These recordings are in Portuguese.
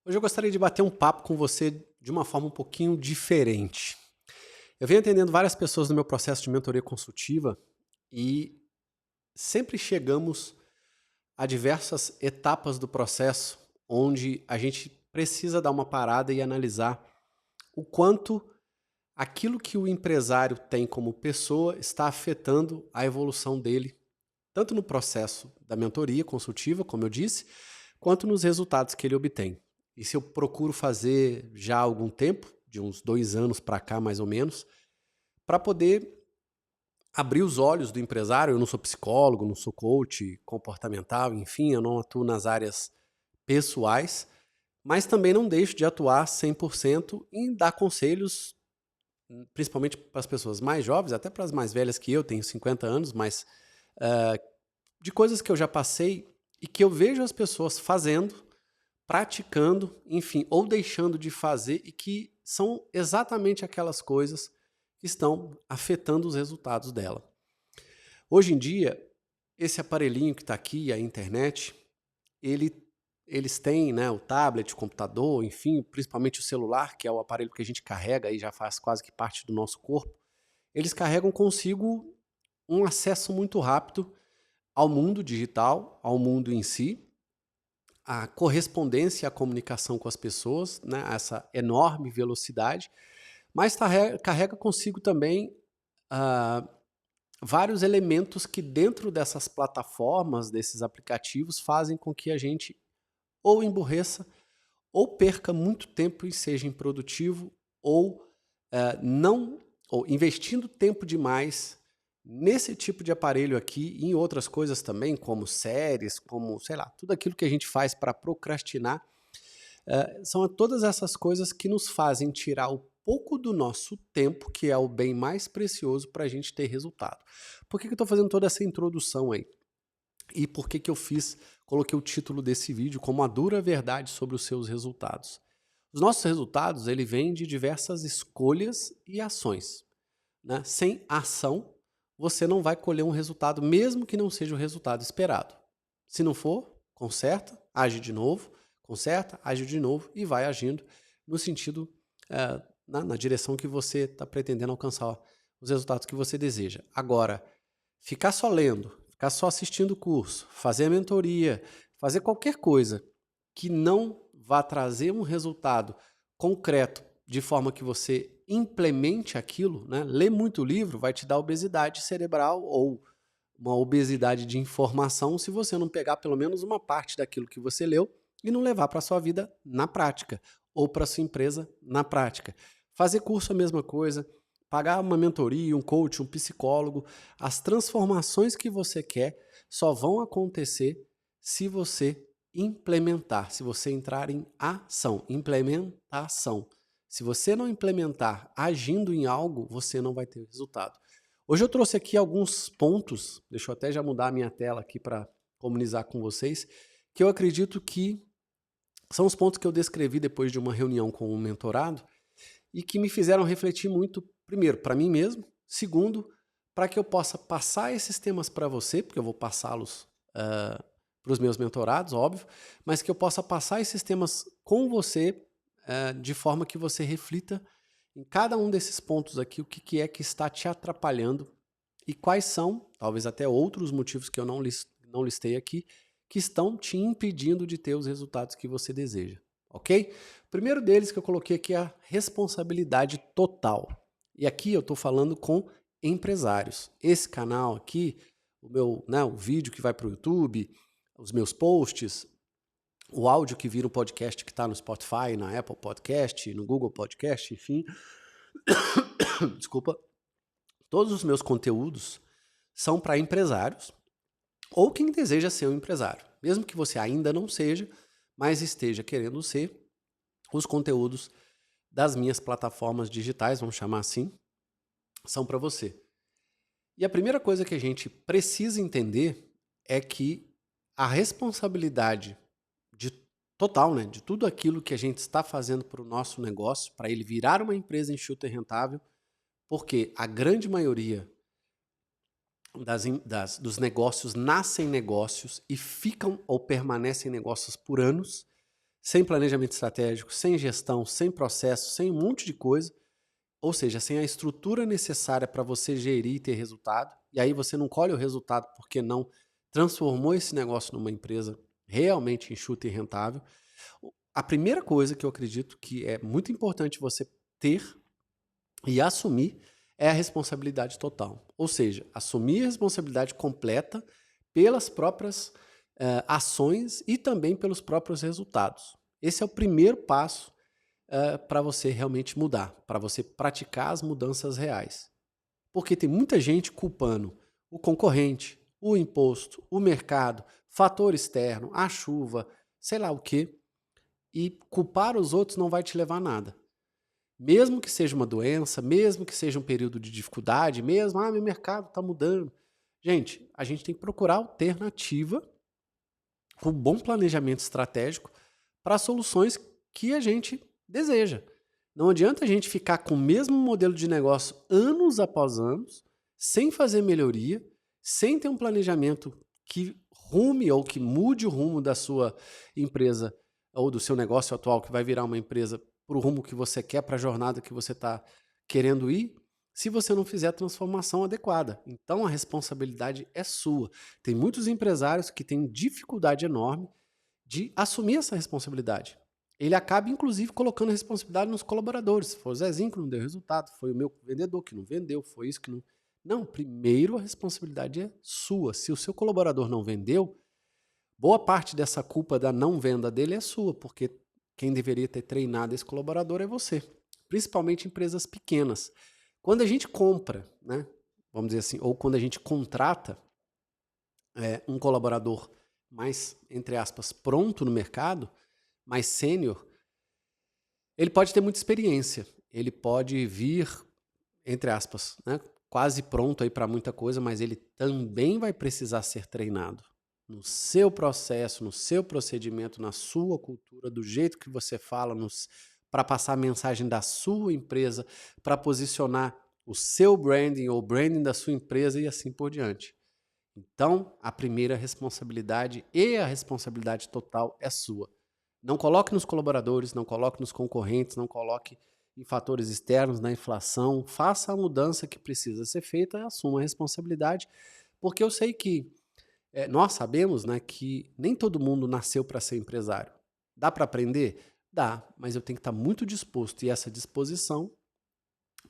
Hoje eu gostaria de bater um papo com você de uma forma um pouquinho diferente. Eu venho atendendo várias pessoas no meu processo de mentoria consultiva e sempre chegamos a diversas etapas do processo onde a gente precisa dar uma parada e analisar o quanto aquilo que o empresário tem como pessoa está afetando a evolução dele, tanto no processo da mentoria consultiva, como eu disse, quanto nos resultados que ele obtém. Isso eu procuro fazer já há algum tempo, de uns 2 anos para cá mais ou menos, para poder abrir os olhos do empresário. Eu não sou psicólogo, não sou coach comportamental, enfim, eu não atuo nas áreas pessoais, mas também não deixo de atuar 100% em dar conselhos, principalmente para as pessoas mais jovens, até para as mais velhas que eu, tenho 50 anos, mas de coisas que eu já passei e que eu vejo as pessoas fazendo, praticando, enfim, ou deixando de fazer e que são exatamente aquelas coisas que estão afetando os resultados dela. Hoje em dia, esse aparelhinho que está aqui, a internet, ele, eles têm, né, o tablet, o computador, enfim, principalmente o celular, que é o aparelho que a gente carrega e já faz quase que parte do nosso corpo. Eles carregam consigo um acesso muito rápido ao mundo digital, ao mundo em si, a correspondência, a comunicação com as pessoas, né, essa enorme velocidade, mas carrega consigo também ah, vários elementos que dentro dessas plataformas, desses aplicativos, fazem com que a gente ou emburreça, ou perca muito tempo e seja improdutivo, ou não, ou investindo tempo demais nesse tipo de aparelho aqui e em outras coisas também, como séries, como, sei lá, tudo aquilo que a gente faz para procrastinar. São todas essas coisas que nos fazem tirar o pouco do nosso tempo, que é o bem mais precioso para a gente ter resultado. Por que eu estou fazendo toda essa introdução aí? E por que eu coloquei o título desse vídeo como a dura verdade sobre os seus resultados? Os nossos resultados, ele vem de diversas escolhas e ações, né? Sem ação, você não vai colher um resultado, mesmo que não seja o resultado esperado. Se não for, conserta, age de novo, conserta, age de novo e vai agindo no sentido, na direção que você está pretendendo alcançar os resultados que você deseja. Agora, ficar só lendo, ficar só assistindo o curso, fazer a mentoria, fazer qualquer coisa que não vá trazer um resultado concreto de forma que você implemente aquilo, né? Ler muito livro vai te dar obesidade cerebral ou uma obesidade de informação se você não pegar pelo menos uma parte daquilo que você leu e não levar para a sua vida na prática ou para a sua empresa na prática. Fazer curso é a mesma coisa, pagar uma mentoria, um coach, um psicólogo, as transformações que você quer só vão acontecer se você implementar, se você entrar em ação, implementação. Se você não implementar agindo em algo, você não vai ter resultado. Hoje eu trouxe aqui alguns pontos, deixa eu até já mudar a minha tela aqui para comunizar com vocês, que eu acredito que são os pontos que eu descrevi depois de uma reunião com um mentorado e que me fizeram refletir muito, primeiro, para mim mesmo, segundo, para que eu possa passar esses temas para você, porque eu vou passá-los para os meus mentorados, óbvio, mas que eu possa passar esses temas com você de forma que você reflita em cada um desses pontos aqui, o que é que está te atrapalhando e quais são, talvez até outros motivos que eu não listei aqui, que estão te impedindo de ter os resultados que você deseja, ok? O primeiro deles que eu coloquei aqui é a responsabilidade total. E aqui eu estou falando com empresários. Esse canal aqui, o vídeo que vai para o YouTube, os meus posts, o áudio que vira um podcast que está no Spotify, na Apple Podcast, no Google Podcast, enfim. Desculpa. Todos os meus conteúdos são para empresários ou quem deseja ser um empresário. Mesmo que você ainda não seja, mas esteja querendo ser, os conteúdos das minhas plataformas digitais, vamos chamar assim, são para você. E a primeira coisa que a gente precisa entender é que a responsabilidade de total, né, de tudo aquilo que a gente está fazendo para o nosso negócio, para ele virar uma empresa enxuta e rentável, porque a grande maioria dos negócios nascem negócios e ficam ou permanecem negócios por anos, sem planejamento estratégico, sem gestão, sem processo, sem um monte de coisa, ou seja, sem a estrutura necessária para você gerir e ter resultado, e aí você não colhe o resultado porque não transformou esse negócio numa empresa realmente enxuta e rentável. A primeira coisa que eu acredito que é muito importante você ter e assumir é a responsabilidade total. Ou seja, assumir a responsabilidade completa pelas próprias ações e também pelos próprios resultados. Esse é o primeiro passo para você realmente mudar, para você praticar as mudanças reais. Porque tem muita gente culpando o concorrente, o imposto, o mercado, fator externo, a chuva, sei lá o quê, e culpar os outros não vai te levar a nada. Mesmo que seja uma doença, mesmo que seja um período de dificuldade, mesmo, meu mercado está mudando. Gente, a gente tem que procurar alternativa com bom planejamento estratégico para soluções que a gente deseja. Não adianta a gente ficar com o mesmo modelo de negócio anos após anos, sem fazer melhoria, sem ter um planejamento que rume ou que mude o rumo da sua empresa ou do seu negócio atual, que vai virar uma empresa para o rumo que você quer, para a jornada que você está querendo ir, se você não fizer a transformação adequada. Então a responsabilidade é sua. Tem muitos empresários que têm dificuldade enorme de assumir essa responsabilidade. Ele acaba, inclusive, colocando a responsabilidade nos colaboradores. Foi o Zezinho que não deu resultado, foi o meu vendedor que não vendeu, foi isso que não... Não, primeiro a responsabilidade é sua. Se o seu colaborador não vendeu, boa parte dessa culpa da não venda dele é sua, porque quem deveria ter treinado esse colaborador é você. Principalmente empresas pequenas. Quando a gente compra, né, vamos dizer assim, ou quando a gente contrata um colaborador mais, entre aspas, pronto no mercado, mais sênior, ele pode ter muita experiência, ele pode vir, entre aspas, né, quase pronto aí para muita coisa, mas ele também vai precisar ser treinado no seu processo, no seu procedimento, na sua cultura, do jeito que você fala, para passar a mensagem da sua empresa, para posicionar o seu branding ou o branding da sua empresa e assim por diante. Então, a primeira responsabilidade e a responsabilidade total é sua. Não coloque nos colaboradores, não coloque nos concorrentes, não coloque em fatores externos, na inflação. Faça a mudança que precisa ser feita e assuma a responsabilidade, porque eu sei que nós sabemos, né, que nem todo mundo nasceu para ser empresário. Dá para aprender? Dá, mas eu tenho que estar muito disposto, e essa disposição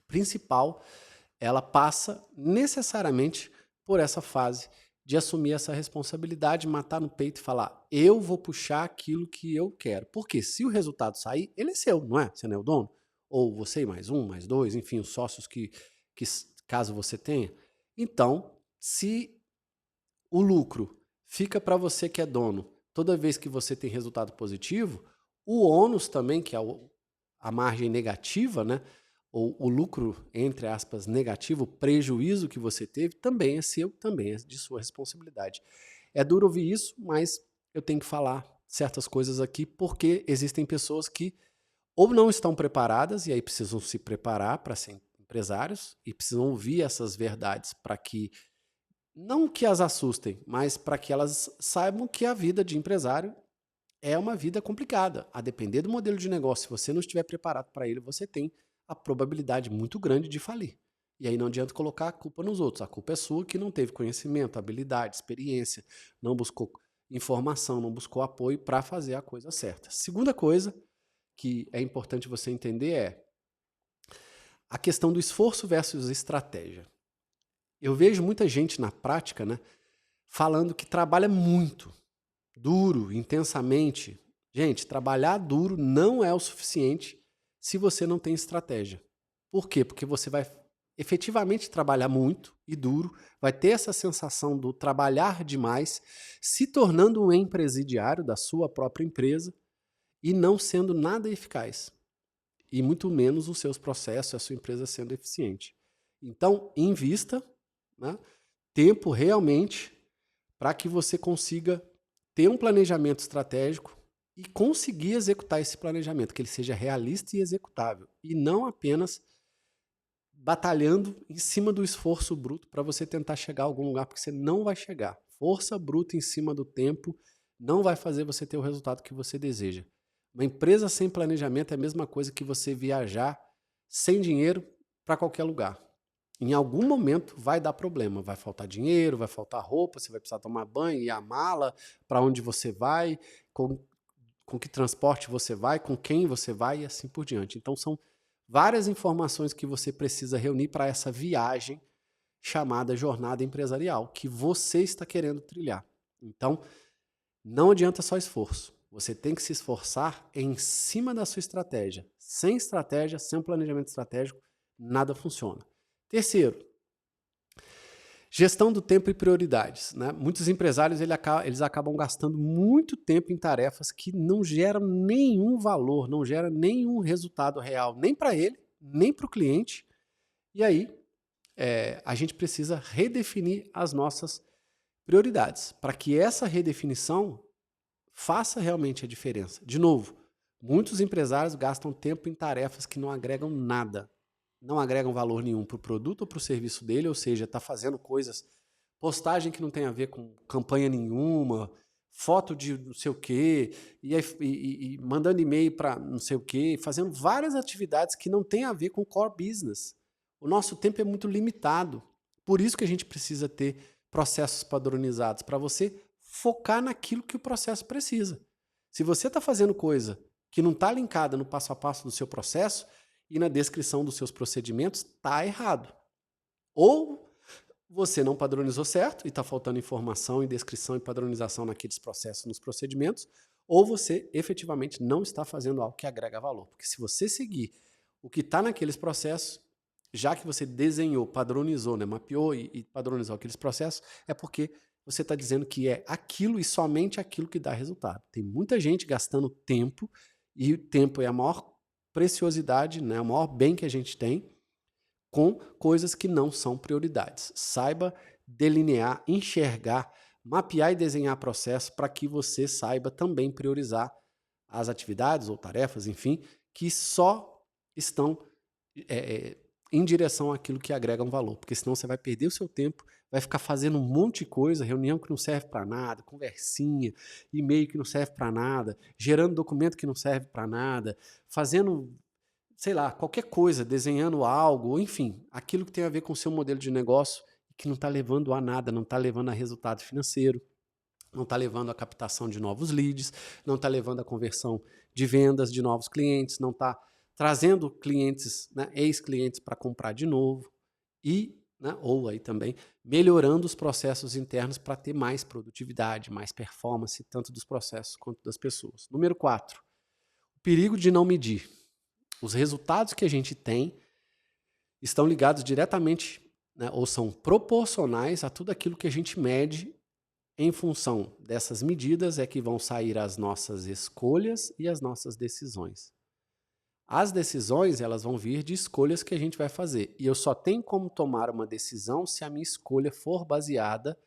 principal, ela passa necessariamente por essa fase de assumir essa responsabilidade, matar no peito e falar, eu vou puxar aquilo que eu quero. Porque se o resultado sair, ele é seu, não é? Você não é o dono? Ou você e mais um, mais dois, enfim, os sócios que caso você tenha. Então, se o lucro fica para você que é dono toda vez que você tem resultado positivo, o ônus também, que é a margem negativa, né? Ou o lucro, entre aspas, negativo, o prejuízo que você teve, também é seu, também é de sua responsabilidade. É duro ouvir isso, mas eu tenho que falar certas coisas aqui, porque existem pessoas que ou não estão preparadas, e aí precisam se preparar para ser empresários, e precisam ouvir essas verdades para que, não que as assustem, mas para que elas saibam que a vida de empresário é uma vida complicada. A depender do modelo de negócio, se você não estiver preparado para ele, você tem a probabilidade muito grande de falir. E aí não adianta colocar a culpa nos outros. A culpa é sua que não teve conhecimento, habilidade, experiência, não buscou informação, não buscou apoio para fazer a coisa certa. Segunda coisa que é importante você entender é a questão do esforço versus estratégia. Eu vejo muita gente na prática, né, falando que trabalha muito, duro, intensamente. Gente, trabalhar duro não é o suficiente se você não tem estratégia. Por quê? Porque você vai efetivamente trabalhar muito e duro, vai ter essa sensação do trabalhar demais, se tornando um empresidiário da sua própria empresa e não sendo nada eficaz. E muito menos os seus processos, a sua empresa sendo eficiente. Então, invista, né, tempo realmente para que você consiga ter um planejamento estratégico e conseguir executar esse planejamento, que ele seja realista e executável, e não apenas batalhando em cima do esforço bruto para você tentar chegar a algum lugar, porque você não vai chegar. Força bruta em cima do tempo não vai fazer você ter o resultado que você deseja. Uma empresa sem planejamento é a mesma coisa que você viajar sem dinheiro para qualquer lugar. Em algum momento vai dar problema, vai faltar dinheiro, vai faltar roupa, você vai precisar tomar banho e a mala, para onde você vai, com que transporte você vai, com quem você vai e assim por diante. Então são várias informações que você precisa reunir para essa viagem chamada jornada empresarial, que você está querendo trilhar. Então, não adianta só esforço. Você tem que se esforçar em cima da sua estratégia. Sem estratégia, sem um planejamento estratégico, nada funciona. Terceiro, gestão do tempo e prioridades, né? Muitos empresários eles acabam gastando muito tempo em tarefas que não geram nenhum valor, não geram nenhum resultado real, nem para ele, nem para o cliente. E aí, a gente precisa redefinir as nossas prioridades, para que essa redefinição faça realmente a diferença. De novo, muitos empresários gastam tempo em tarefas que não agregam nada, não agregam valor nenhum para o produto ou para o serviço dele, ou seja, está fazendo coisas, postagem que não tem a ver com campanha nenhuma, foto de não sei o quê, e mandando e-mail para não sei o quê, fazendo várias atividades que não tem a ver com core business. O nosso tempo é muito limitado, por isso que a gente precisa ter processos padronizados, para você focar naquilo que o processo precisa. Se você está fazendo coisa que não está linkada no passo a passo do seu processo e na descrição dos seus procedimentos, está errado. Ou você não padronizou certo e está faltando informação e descrição e padronização naqueles processos, nos procedimentos, ou você efetivamente não está fazendo algo que agrega valor. Porque se você seguir o que está naqueles processos, já que você desenhou, padronizou, né, mapeou e padronizou aqueles processos, é porque você está dizendo que é aquilo e somente aquilo que dá resultado. Tem muita gente gastando tempo, e o tempo é a maior preciosidade, né, o maior bem que a gente tem, com coisas que não são prioridades. Saiba delinear, enxergar, mapear e desenhar processos para que você saiba também priorizar as atividades ou tarefas, enfim, que só estão em direção àquilo que agrega um valor, porque senão você vai perder o seu tempo, vai ficar fazendo um monte de coisa, reunião que não serve para nada, conversinha, e-mail que não serve para nada, gerando documento que não serve para nada, fazendo, sei lá, qualquer coisa, desenhando algo, enfim, aquilo que tem a ver com o seu modelo de negócio que não está levando a nada, não está levando a resultado financeiro, não está levando a captação de novos leads, não está levando a conversão de vendas de novos clientes, não está trazendo clientes, né, ex-clientes para comprar de novo e, né, ou aí também, melhorando os processos internos para ter mais produtividade, mais performance, tanto dos processos quanto das pessoas. Número 4, o perigo de não medir. Os resultados que a gente tem estão ligados diretamente, né, ou são proporcionais a tudo aquilo que a gente mede. Em função dessas medidas é que vão sair as nossas escolhas e as nossas decisões. As decisões, elas vão vir de escolhas que a gente vai fazer. E eu só tenho como tomar uma decisão se a minha escolha for baseada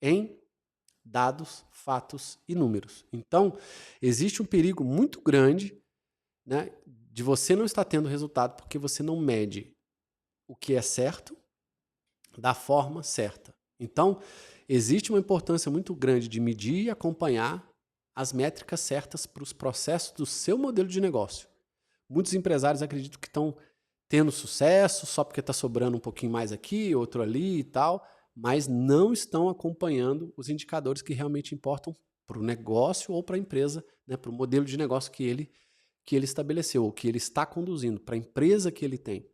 em dados, fatos e números. Então, existe um perigo muito grande, né, de você não estar tendo resultado porque você não mede o que é certo da forma certa. Então, existe uma importância muito grande de medir e acompanhar as métricas certas para os processos do seu modelo de negócio. Muitos empresários acreditam que estão tendo sucesso só porque está sobrando um pouquinho mais aqui, outro ali e tal, mas não estão acompanhando os indicadores que realmente importam para o negócio ou para a empresa, né, para o modelo de negócio que ele estabeleceu, ou que ele está conduzindo, para a empresa que ele tem.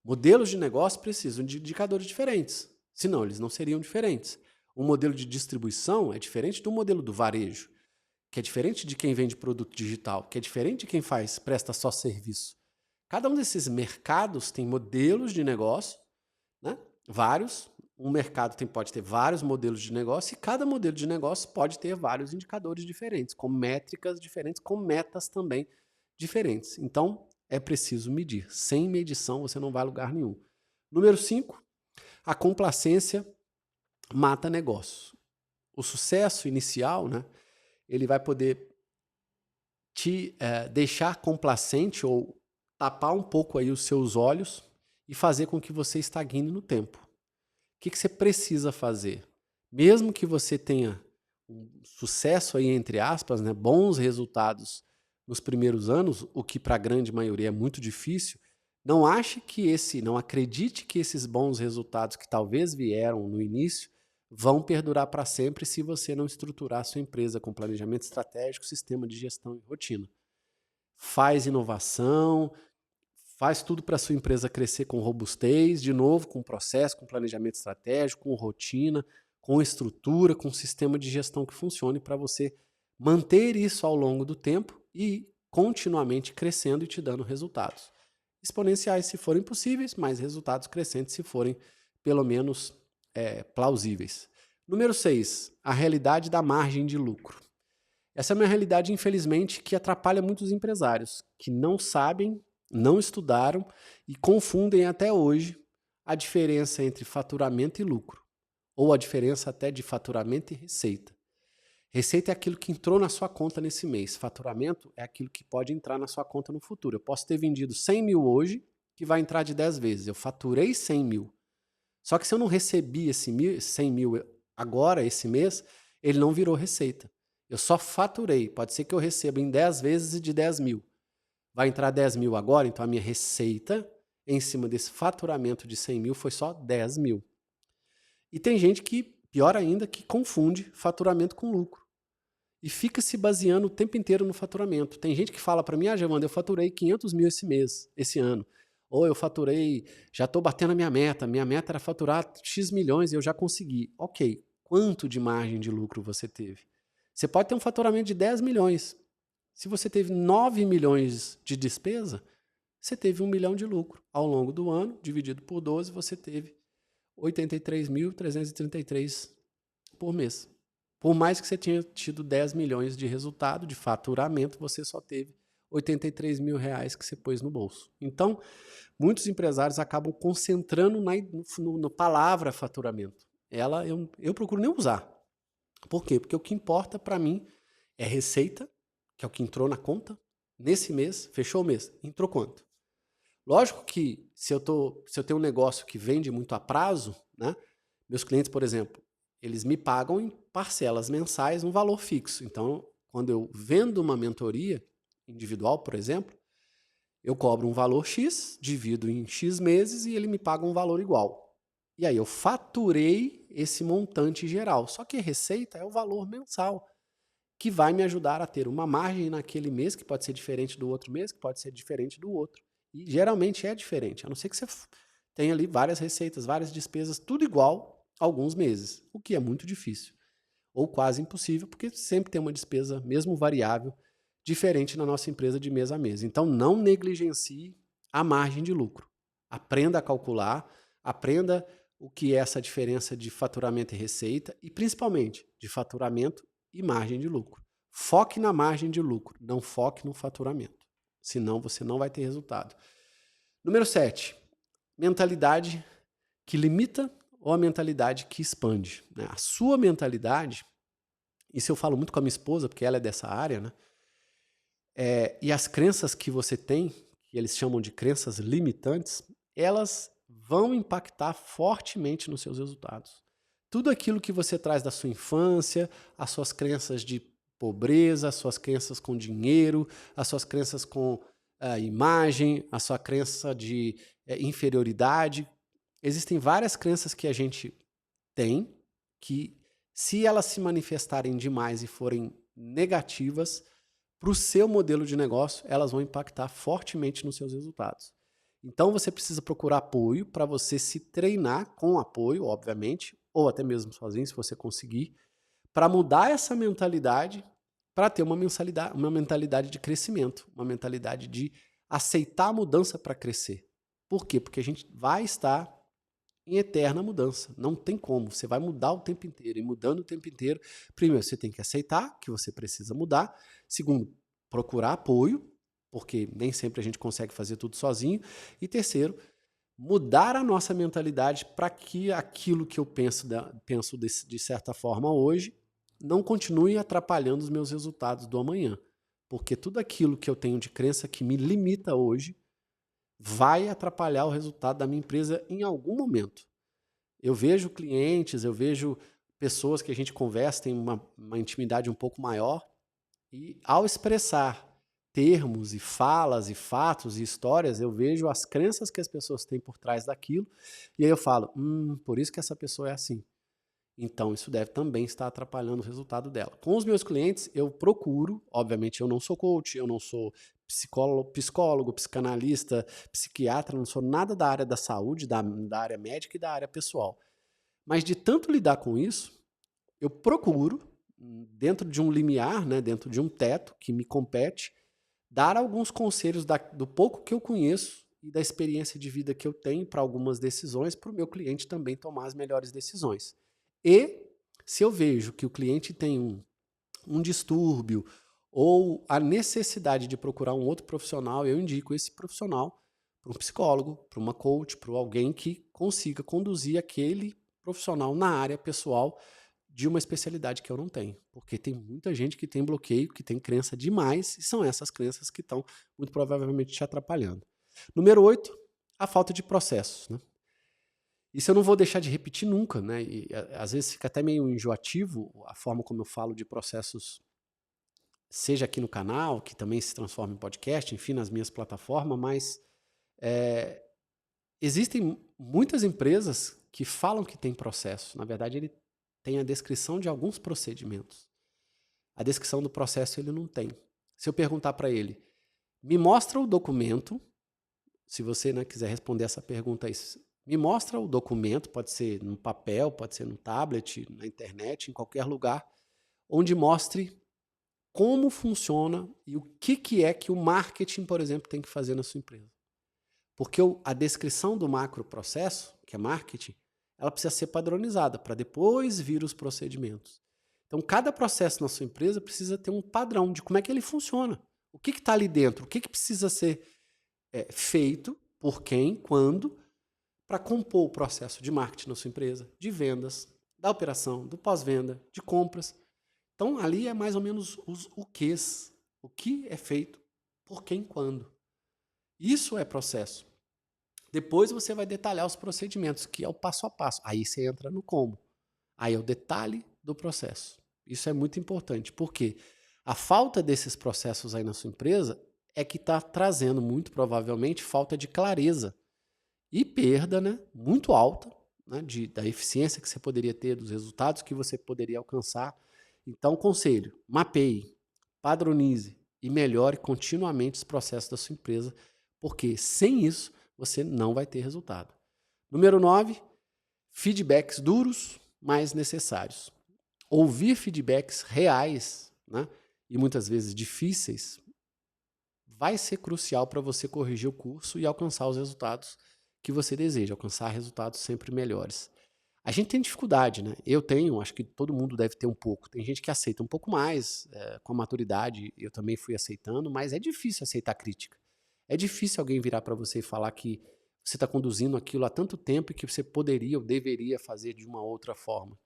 Modelos de negócio precisam de indicadores diferentes, senão eles não seriam diferentes. Um modelo de distribuição é diferente do modelo do varejo, que é diferente de quem vende produto digital, que é diferente de quem presta só serviço. Cada um desses mercados tem modelos de negócio, né? Vários. Um mercado pode ter vários modelos de negócio e cada modelo de negócio pode ter vários indicadores diferentes, com métricas diferentes, com metas também diferentes. Então, é preciso medir. Sem medição, você não vai a lugar nenhum. Número 5, a complacência mata negócio. O sucesso inicial, né, ele vai poder te deixar complacente ou tapar um pouco aí os seus olhos e fazer com que você estagne no tempo. O que você precisa fazer? Mesmo que você tenha um sucesso aí, entre aspas, né, bons resultados nos primeiros anos, o que para a grande maioria é muito difícil, não acredite que esses bons resultados que talvez vieram no início vão perdurar para sempre se você não estruturar a sua empresa com planejamento estratégico, sistema de gestão e rotina. Faz inovação, faz tudo para a sua empresa crescer com robustez, de novo, com processo, com planejamento estratégico, com rotina, com estrutura, com sistema de gestão que funcione para você manter isso ao longo do tempo e continuamente crescendo e te dando resultados. Exponenciais se forem possíveis, mas resultados crescentes se forem pelo menos plausíveis. Número 6, a realidade da margem de lucro. Essa é uma realidade, infelizmente, que atrapalha muitos empresários, que não sabem, não estudaram e confundem até hoje a diferença entre faturamento e lucro, ou a diferença até de faturamento e receita. Receita é aquilo que entrou na sua conta nesse mês. Faturamento é aquilo que pode entrar na sua conta no futuro. Eu posso ter vendido 100 mil hoje, que vai entrar de 10 vezes. Eu faturei 100 mil. Só que se eu não recebi esse 100 mil agora, esse mês, ele não virou receita. Eu só faturei. Pode ser que eu receba em 10 vezes de 10 mil. Vai entrar 10 mil agora, então a minha receita em cima desse faturamento de 100 mil foi só 10 mil. E tem gente que, pior ainda, que confunde faturamento com lucro. E fica se baseando o tempo inteiro no faturamento. Tem gente que fala para mim, Giovana, eu faturei 500 mil esse ano. Ou eu faturei, já estou batendo a minha meta era faturar X milhões e eu já consegui. Ok, quanto de margem de lucro você teve? Você pode ter um faturamento de 10 milhões. Se você teve 9 milhões de despesa, você teve 1 milhão de lucro. Ao longo do ano, dividido por 12, você teve 83.333 por mês. Por mais que você tenha tido 10 milhões de resultado, de faturamento, você só teve 83 mil reais que você pôs no bolso. Então, muitos empresários acabam concentrando na palavra faturamento. Eu procuro nem usar. Por quê? Porque o que importa para mim é receita, que é o que entrou na conta, nesse mês, fechou o mês, entrou quanto? Lógico que se eu tenho um negócio que vende muito a prazo, né? Meus clientes, por exemplo, eles me pagam em parcelas mensais um valor fixo. Então, quando eu vendo uma mentoria individual, por exemplo, eu cobro um valor X, divido em X meses e ele me paga um valor igual. E aí eu faturei esse montante geral. Só que a receita é o valor mensal, que vai me ajudar a ter uma margem naquele mês, que pode ser diferente do outro mês, que pode ser diferente do outro. E geralmente é diferente, a não ser que você tenha ali várias receitas, várias despesas, tudo igual alguns meses, o que é muito difícil, ou quase impossível, porque sempre tem uma despesa, mesmo variável, diferente na nossa empresa de mês a mês. Então não negligencie a margem de lucro. Aprenda a calcular, aprenda o que é essa diferença de faturamento e receita, e principalmente de faturamento e margem de lucro. Foque na margem de lucro, não foque no faturamento. Senão você não vai ter resultado. Número 7, mentalidade que limita ou a mentalidade que expande. Né? A sua mentalidade, isso eu falo muito com a minha esposa, porque ela é dessa área, né? E as crenças que você tem, que eles chamam de crenças limitantes, elas vão impactar fortemente nos seus resultados. Tudo aquilo que você traz da sua infância, as suas crenças de pobreza, as suas crenças com dinheiro, as suas crenças com imagem, a sua crença de inferioridade. Existem várias crenças que a gente tem que, se elas se manifestarem demais e forem negativas, para o seu modelo de negócio, elas vão impactar fortemente nos seus resultados. Então você precisa procurar apoio para você se treinar com apoio, obviamente, ou até mesmo sozinho, se você conseguir, para mudar essa mentalidade, para ter uma mentalidade de crescimento, uma mentalidade de aceitar a mudança para crescer. Por quê? Porque a gente vai estar em eterna mudança. Não tem como. Você vai mudar o tempo inteiro. E mudando o tempo inteiro, primeiro, você tem que aceitar que você precisa mudar. Segundo, procurar apoio, porque nem sempre a gente consegue fazer tudo sozinho. E terceiro, mudar a nossa mentalidade para que aquilo que eu penso de certa forma hoje não continue atrapalhando os meus resultados do amanhã. Porque tudo aquilo que eu tenho de crença que me limita hoje vai atrapalhar o resultado da minha empresa em algum momento. Eu vejo clientes, eu vejo pessoas que a gente conversa, tem uma intimidade um pouco maior, e ao expressar termos e falas e fatos e histórias, eu vejo as crenças que as pessoas têm por trás daquilo, e aí eu falo, por isso que essa pessoa é assim. Então, isso deve também estar atrapalhando o resultado dela. Com os meus clientes, eu procuro, obviamente eu não sou coach, eu não sou psicólogo, psicanalista, psiquiatra, não sou nada da área da saúde, da área médica e da área pessoal. Mas de tanto lidar com isso, eu procuro, dentro de um limiar, né, dentro de um teto que me compete, dar alguns conselhos do pouco que eu conheço e da experiência de vida que eu tenho para algumas decisões, para o meu cliente também tomar as melhores decisões. E se eu vejo que o cliente tem um distúrbio ou a necessidade de procurar um outro profissional, eu indico esse profissional para um psicólogo, para uma coach, para alguém que consiga conduzir aquele profissional na área pessoal de uma especialidade que eu não tenho. Porque tem muita gente que tem bloqueio, que tem crença demais, e são essas crenças que estão muito provavelmente te atrapalhando. Número 8, a falta de processos, né? Isso eu não vou deixar de repetir nunca, né? E às vezes fica até meio enjoativo a forma como eu falo de processos, seja aqui no canal, que também se transforma em podcast, enfim, nas minhas plataformas, mas existem muitas empresas que falam que tem processo. Na verdade, ele tem a descrição de alguns procedimentos. A descrição do processo ele não tem. Se eu perguntar para ele, me mostra o documento, se você, né, quiser responder essa pergunta aí, me mostra o documento, pode ser no papel, pode ser no tablet, na internet, em qualquer lugar, onde mostre como funciona e o que é que o marketing, por exemplo, tem que fazer na sua empresa. Porque a descrição do macroprocesso, que é marketing, ela precisa ser padronizada para depois vir os procedimentos. Então, cada processo na sua empresa precisa ter um padrão de como é que ele funciona. O que está ali dentro? O que precisa ser feito, por quem, quando, para compor o processo de marketing na sua empresa, de vendas, da operação, do pós-venda, de compras. Então, ali é mais ou menos o quês, o que é feito, por quem, quando. Isso é processo. Depois você vai detalhar os procedimentos, que é o passo a passo. Aí você entra no como. Aí é o detalhe do processo. Isso é muito importante, porque a falta desses processos aí na sua empresa é que está trazendo, muito provavelmente, falta de clareza e perda, né, muito alta, né, da eficiência que você poderia ter, dos resultados que você poderia alcançar. Então, conselho, mapeie, padronize e melhore continuamente os processos da sua empresa, porque sem isso você não vai ter resultado. Número 9, feedbacks duros, mas necessários. Ouvir feedbacks reais, né, e muitas vezes difíceis, vai ser crucial para você corrigir o curso e alcançar os resultados que você deseja, alcançar resultados sempre melhores. A gente tem dificuldade, né? Eu tenho, acho que todo mundo deve ter um pouco. Tem gente que aceita um pouco mais, com a maturidade, eu também fui aceitando, mas é difícil aceitar crítica. É difícil alguém virar para você e falar que você está conduzindo aquilo há tanto tempo e que você poderia ou deveria fazer de uma outra forma.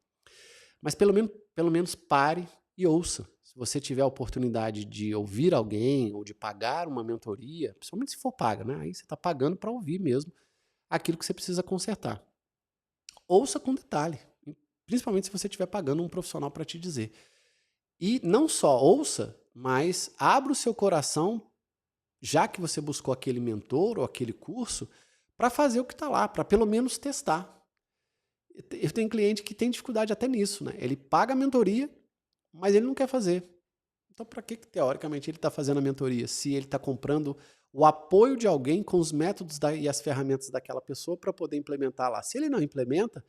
Mas pelo menos pare e ouça. Se você tiver a oportunidade de ouvir alguém ou de pagar uma mentoria, principalmente se for paga, né? Aí você está pagando para ouvir mesmo aquilo que você precisa consertar. Ouça com detalhe, principalmente se você estiver pagando um profissional para te dizer. E não só ouça, mas abra o seu coração, já que você buscou aquele mentor ou aquele curso, para fazer o que está lá, para pelo menos testar. Eu tenho cliente que tem dificuldade até nisso, né? Ele paga a mentoria, mas ele não quer fazer. Então, para que teoricamente ele está fazendo a mentoria? Se ele está comprando o apoio de alguém com os métodos e as ferramentas daquela pessoa para poder implementar lá. Se ele não implementa,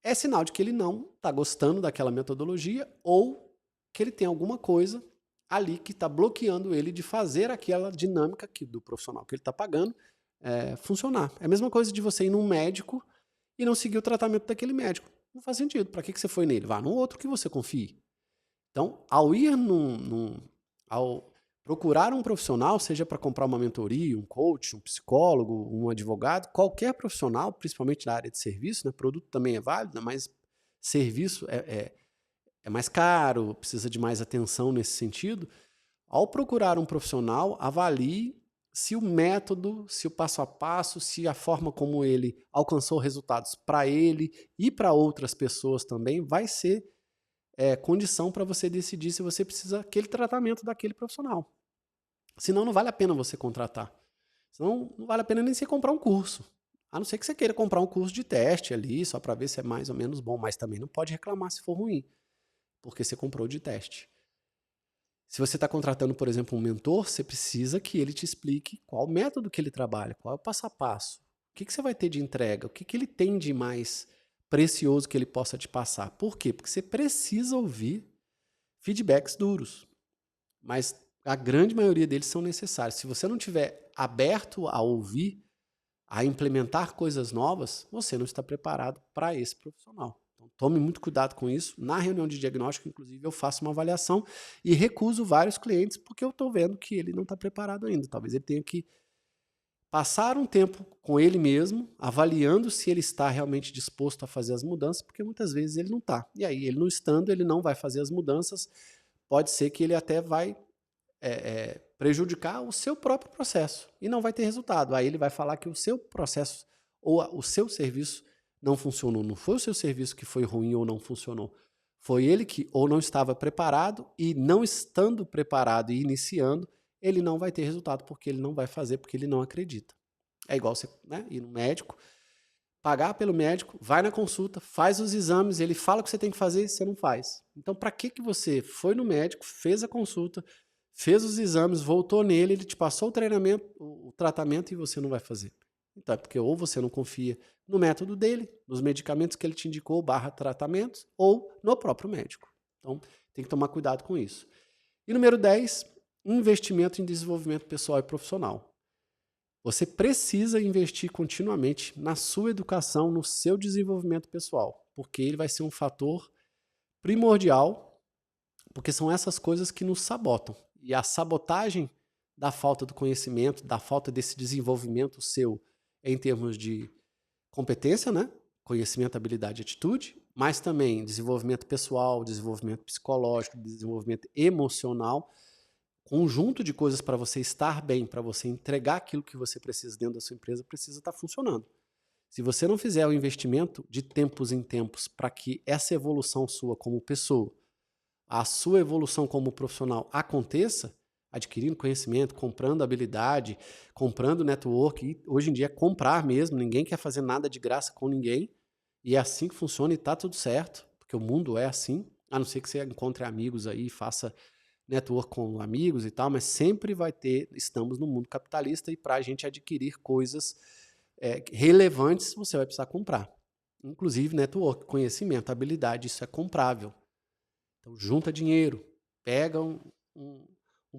é sinal de que ele não está gostando daquela metodologia ou que ele tem alguma coisa ali que está bloqueando ele de fazer aquela dinâmica do profissional que ele está pagando funcionar. É a mesma coisa de você ir num médico e não seguir o tratamento daquele médico. Não faz sentido. Para que você foi nele? Vá num outro que você confie. Então, ao procurar um profissional, seja para comprar uma mentoria, um coach, um psicólogo, um advogado, qualquer profissional, principalmente na área de serviço, né? Produto também é válido, mas serviço é mais caro, precisa de mais atenção nesse sentido. Ao procurar um profissional, avalie se o método, se o passo a passo, se a forma como ele alcançou resultados para ele e para outras pessoas também vai ser condição para você decidir se você precisa daquele tratamento daquele profissional. Senão não vale a pena você contratar. Senão não vale a pena nem você comprar um curso. A não ser que você queira comprar um curso de teste ali, só para ver se é mais ou menos bom, mas também não pode reclamar se for ruim, porque você comprou de teste. Se você está contratando, por exemplo, um mentor, você precisa que ele te explique qual o método que ele trabalha, qual é o passo a passo, o que você vai ter de entrega, o que ele tem de mais precioso que ele possa te passar. Por quê? Porque você precisa ouvir feedbacks duros, mas a grande maioria deles são necessários. Se você não estiver aberto a ouvir, a implementar coisas novas, você não está preparado para esse profissional. Então, tome muito cuidado com isso. Na reunião de diagnóstico, inclusive, eu faço uma avaliação e recuso vários clientes porque eu estou vendo que ele não está preparado ainda. Talvez ele tenha que passar um tempo com ele mesmo, avaliando se ele está realmente disposto a fazer as mudanças, porque muitas vezes ele não está. E aí, ele não estando, ele não vai fazer as mudanças. Pode ser que ele até vai prejudicar o seu próprio processo e não vai ter resultado. Aí ele vai falar que o seu processo ou o seu serviço não funcionou. Não foi o seu serviço que foi ruim ou não funcionou. Foi ele que ou não estava preparado e não estando preparado e iniciando, ele não vai ter resultado porque ele não vai fazer, porque ele não acredita. É igual você ir no médico, pagar pelo médico, vai na consulta, faz os exames, ele fala o que você tem que fazer e você não faz. Então, para que você foi no médico, fez a consulta, fez os exames, voltou nele, ele te passou o treinamento, o tratamento e você não vai fazer? Então, é porque ou você não confia no método dele, nos medicamentos que ele te indicou, tratamentos, ou no próprio médico. Então, tem que tomar cuidado com isso. E número 10, investimento em desenvolvimento pessoal e profissional. Você precisa investir continuamente na sua educação, no seu desenvolvimento pessoal, porque ele vai ser um fator primordial, porque são essas coisas que nos sabotam. E a sabotagem da falta do conhecimento, da falta desse desenvolvimento seu em termos de competência, né? Conhecimento, habilidade e atitude, mas também desenvolvimento pessoal, desenvolvimento psicológico, desenvolvimento emocional, conjunto de coisas para você estar bem, para você entregar aquilo que você precisa dentro da sua empresa, precisa estar funcionando. Se você não fizer o investimento de tempos em tempos para que essa evolução sua como pessoa, a sua evolução como profissional aconteça, adquirindo conhecimento, comprando habilidade, comprando network, e hoje em dia é comprar mesmo, ninguém quer fazer nada de graça com ninguém, e é assim que funciona e está tudo certo, porque o mundo é assim, a não ser que você encontre amigos aí e faça network com amigos e tal, mas sempre vai ter, estamos no mundo capitalista e para a gente adquirir coisas relevantes, você vai precisar comprar. Inclusive network, conhecimento, habilidade, isso é comprável. Então junta dinheiro, pega um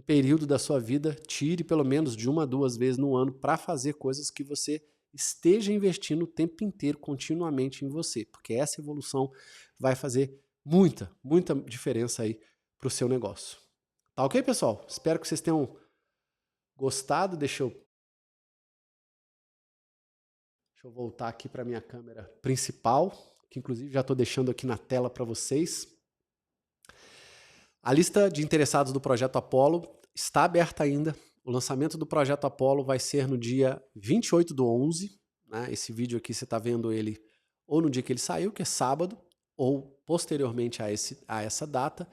período da sua vida, tire pelo menos de 1 a 2 vezes no ano para fazer coisas que você esteja investindo o tempo inteiro, continuamente em você, porque essa evolução vai fazer muita, muita diferença aí para o seu negócio. Tá ok, pessoal? Espero que vocês tenham gostado. Deixa eu voltar aqui para a minha câmera principal, que inclusive já estou deixando aqui na tela para vocês. A lista de interessados do Projeto Apollo está aberta ainda. O lançamento do Projeto Apollo vai ser no dia 28/11. Né? Esse vídeo aqui você está vendo ele ou no dia que ele saiu, que é sábado, ou posteriormente a essa data.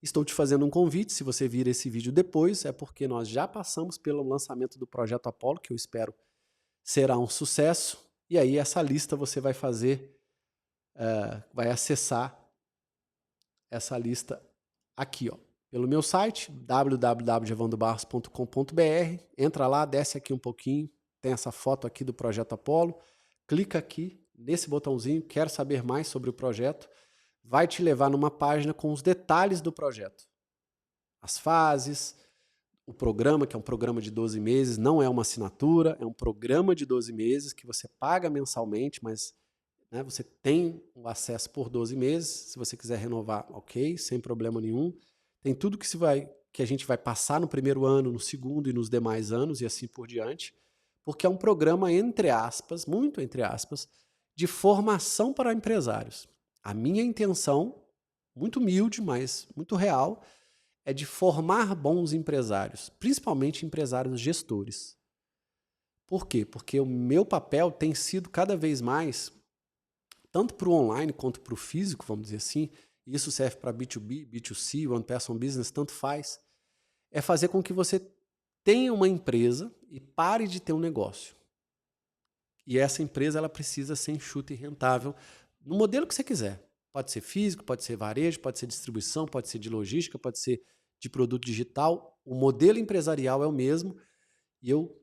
Estou te fazendo um convite, se você vir esse vídeo depois, é porque nós já passamos pelo lançamento do Projeto Apollo, que eu espero será um sucesso, e aí essa lista você vai fazer, vai acessar essa lista aqui, ó, pelo meu site, www.evandobarros.com.br, entra lá, desce aqui um pouquinho, tem essa foto aqui do Projeto Apollo, clica aqui nesse botãozinho, quero saber mais sobre o projeto, vai te levar numa página com os detalhes do projeto. As fases, o programa, que é um programa de 12 meses, não é uma assinatura, é um programa de 12 meses que você paga mensalmente, mas você tem o acesso por 12 meses. Se você quiser renovar, ok, sem problema nenhum. Tem tudo que a gente vai passar no primeiro ano, no segundo e nos demais anos e assim por diante, porque é um programa, entre aspas, muito entre aspas, de formação para empresários. A minha intenção, muito humilde, mas muito real, é de formar bons empresários, principalmente empresários gestores. Por quê? Porque o meu papel tem sido cada vez mais, tanto para o online quanto para o físico, vamos dizer assim, e isso serve para B2B, B2C, One Person Business, tanto faz, é fazer com que você tenha uma empresa e pare de ter um negócio. E essa empresa ela precisa ser enxuta e rentável no modelo que você quiser. Pode ser físico, pode ser varejo, pode ser distribuição, pode ser de logística, pode ser de produto digital. O modelo empresarial é o mesmo e eu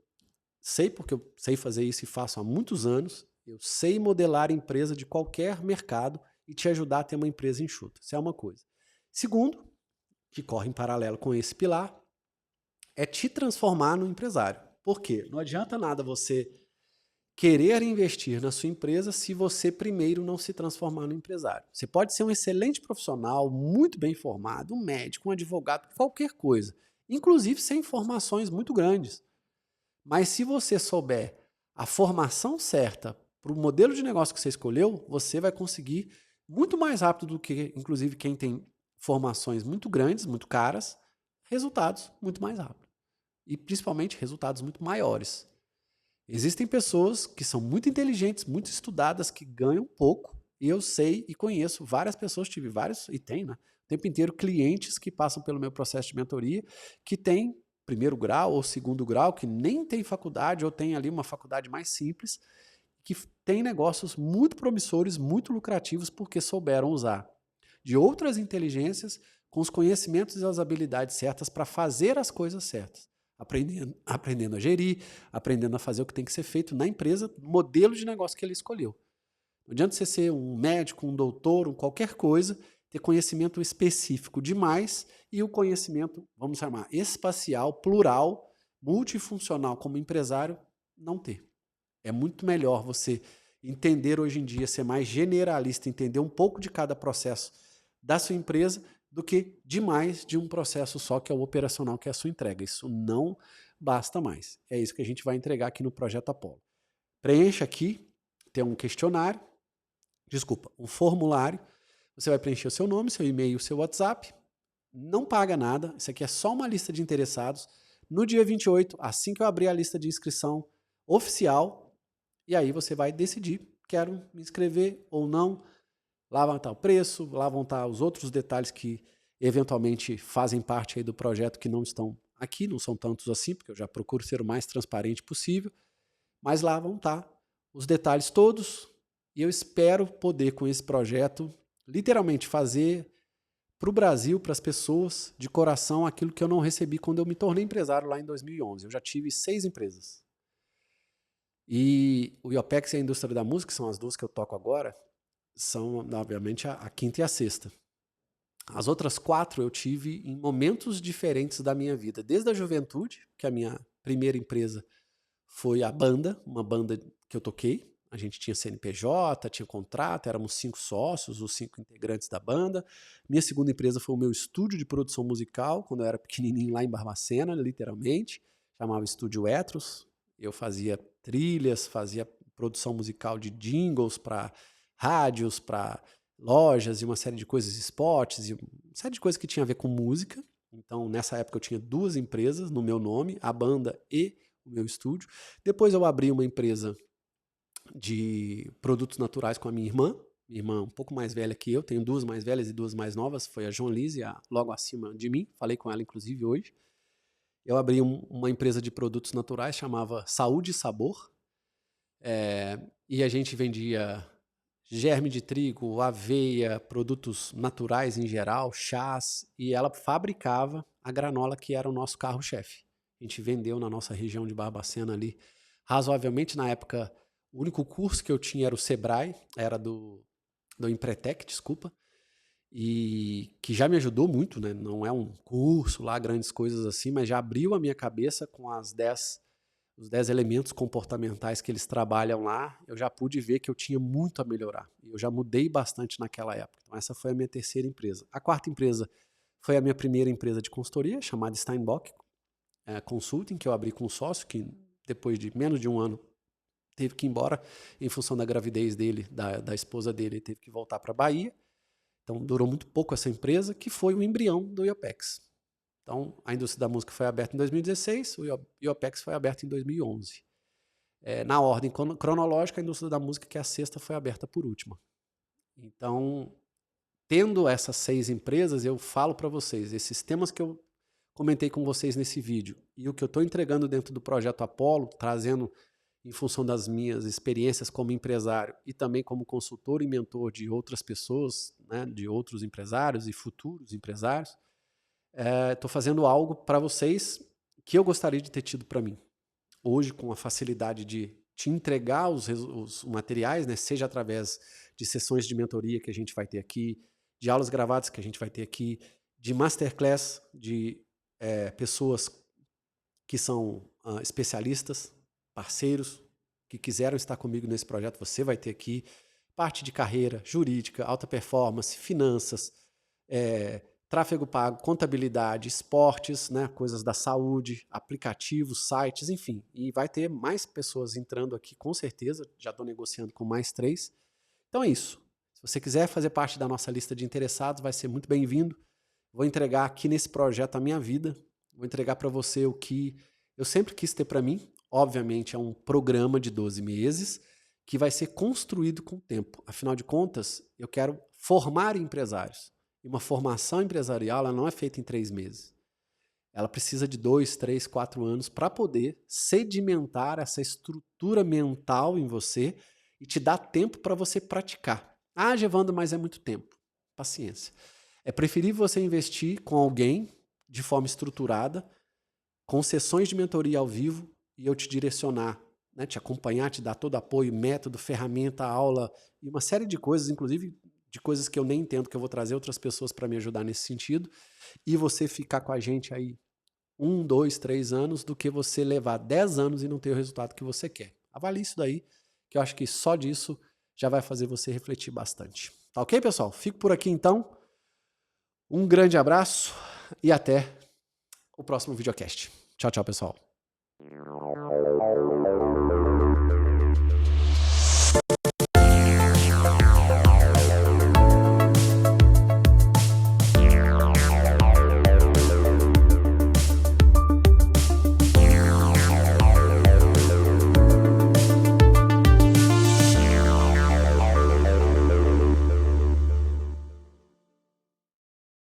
sei, porque eu sei fazer isso e faço há muitos anos. Eu sei modelar a empresa de qualquer mercado e te ajudar a ter uma empresa enxuta. Isso é uma coisa. Segundo, que corre em paralelo com esse pilar, é te transformar no empresário. Por quê? Não adianta nada você querer investir na sua empresa se você primeiro não se transformar no empresário. Você pode ser um excelente profissional, muito bem formado, um médico, um advogado, qualquer coisa, inclusive sem formações muito grandes. Mas se você souber a formação certa para o modelo de negócio que você escolheu, você vai conseguir muito mais rápido do que, inclusive, quem tem formações muito grandes, muito caras, resultados muito mais rápido. E principalmente resultados muito maiores. Existem pessoas que são muito inteligentes, muito estudadas, que ganham pouco. E eu sei e conheço várias pessoas, tive vários, e tem, né? O tempo inteiro, clientes que passam pelo meu processo de mentoria, que têm primeiro grau ou segundo grau, que nem tem faculdade ou tem ali uma faculdade mais simples, que tem negócios muito promissores, muito lucrativos, porque souberam usar de outras inteligências com os conhecimentos e as habilidades certas para fazer as coisas certas. Aprendendo a gerir, aprendendo a fazer o que tem que ser feito na empresa, no modelo de negócio que ele escolheu. Não adianta você ser um médico, um doutor, qualquer coisa, ter conhecimento específico demais e o conhecimento, vamos chamar, espacial, plural, multifuncional como empresário, não ter. É muito melhor você entender hoje em dia, ser mais generalista, entender um pouco de cada processo da sua empresa, do que demais de um processo só, que é o operacional, que é a sua entrega. Isso não basta mais. É isso que a gente vai entregar aqui no Projeto Apollo. Preencha aqui, tem um questionário, um formulário. Você vai preencher o seu nome, seu e-mail, o seu WhatsApp. Não paga nada, isso aqui é só uma lista de interessados. No dia 28, assim que eu abrir a lista de inscrição oficial, e aí você vai decidir, quero me inscrever ou não. Lá vão estar o preço, lá vão estar os outros detalhes que eventualmente fazem parte aí do projeto que não estão aqui, não são tantos assim, porque eu já procuro ser o mais transparente possível, mas lá vão estar os detalhes todos e eu espero poder com esse projeto literalmente fazer para o Brasil, para as pessoas, de coração, aquilo que eu não recebi quando eu me tornei empresário lá em 2011. Eu já tive 6 empresas. E o IOPEX e a indústria da música, que são as duas que eu toco agora, são, obviamente, a quinta e a sexta. As outras 4 eu tive em momentos diferentes da minha vida. Desde a juventude, que a minha primeira empresa foi a banda, uma banda que eu toquei. A gente tinha CNPJ, tinha contrato, éramos 5 sócios, os 5 integrantes da banda. Minha segunda empresa foi o meu estúdio de produção musical, quando eu era pequenininho lá em Barbacena, literalmente. Chamava Estúdio Etros. Eu fazia trilhas, fazia produção musical de jingles para rádios, para lojas e uma série de coisas, spots, e uma série de coisas que tinha a ver com música. Então, nessa época eu tinha 2 empresas no meu nome, a banda e o meu estúdio. Depois eu abri uma empresa de produtos naturais com a minha irmã um pouco mais velha que eu, tenho 2 mais velhas e 2 mais novas, foi a Joan Lise, logo acima de mim, falei com ela inclusive hoje. Eu abri uma empresa de produtos naturais, chamava Saúde e Sabor, e a gente vendia germe de trigo, aveia, produtos naturais em geral, chás, e ela fabricava a granola que era o nosso carro-chefe. A gente vendeu na nossa região de Barbacena ali, razoavelmente na época, o único curso que eu tinha era o Sebrae, era do Empretec, desculpa, e que já me ajudou muito, né? Não é um curso lá, grandes coisas assim, mas já abriu a minha cabeça com os 10 elementos comportamentais que eles trabalham lá. Eu já pude ver que eu tinha muito a melhorar. Eu já mudei bastante naquela época. Então essa foi a minha terceira empresa. A quarta empresa foi a minha primeira empresa de consultoria, chamada Steinbock Consulting, que eu abri com um sócio, que depois de menos de um ano teve que ir embora em função da gravidez dele, da esposa dele, ele teve que voltar para a Bahia. Então durou muito pouco essa empresa, que foi o embrião do IOPEX. Então, a indústria da música foi aberta em 2016, o IOPEX foi aberto em 2011. Na ordem cronológica, a indústria da música, que é a sexta, foi aberta por última. Então, tendo essas 6 empresas, eu falo para vocês, esses temas que eu comentei com vocês nesse vídeo e o que eu estou entregando dentro do Projeto Apollo, trazendo em função das minhas experiências como empresário e também como consultor e mentor de outras pessoas, né, de outros empresários e futuros empresários, estou fazendo algo para vocês que eu gostaria de ter tido para mim. Hoje, com a facilidade de te entregar os materiais, né, seja através de sessões de mentoria que a gente vai ter aqui, de aulas gravadas que a gente vai ter aqui, de masterclass de pessoas que são especialistas, parceiros, que quiseram estar comigo nesse projeto, você vai ter aqui parte de carreira, jurídica, alta performance, finanças, tráfego pago, contabilidade, esportes, né, coisas da saúde, aplicativos, sites, enfim. E vai ter mais pessoas entrando aqui, com certeza. Já estou negociando com mais 3. Então é isso. Se você quiser fazer parte da nossa lista de interessados, vai ser muito bem-vindo. Vou entregar aqui nesse projeto a minha vida. Vou entregar para você o que eu sempre quis ter para mim. Obviamente é um programa de 12 meses que vai ser construído com o tempo. Afinal de contas, eu quero formar empresários. E uma formação empresarial ela não é feita em 3 meses. Ela precisa de 2, 3, 4 anos para poder sedimentar essa estrutura mental em você e te dar tempo para você praticar. Ah, Gevando, mas é muito tempo. Paciência. É preferível você investir com alguém de forma estruturada, com sessões de mentoria ao vivo e eu te direcionar, né, te acompanhar, te dar todo apoio, método, ferramenta, aula e uma série de coisas, inclusive de coisas que eu nem entendo, que eu vou trazer outras pessoas para me ajudar nesse sentido, e você ficar com a gente aí 1, 2, 3 anos, do que você levar 10 anos e não ter o resultado que você quer. Avalie isso daí, que eu acho que só disso já vai fazer você refletir bastante. Tá ok, pessoal? Fico por aqui então. Um grande abraço e até o próximo videocast. Tchau, tchau, pessoal.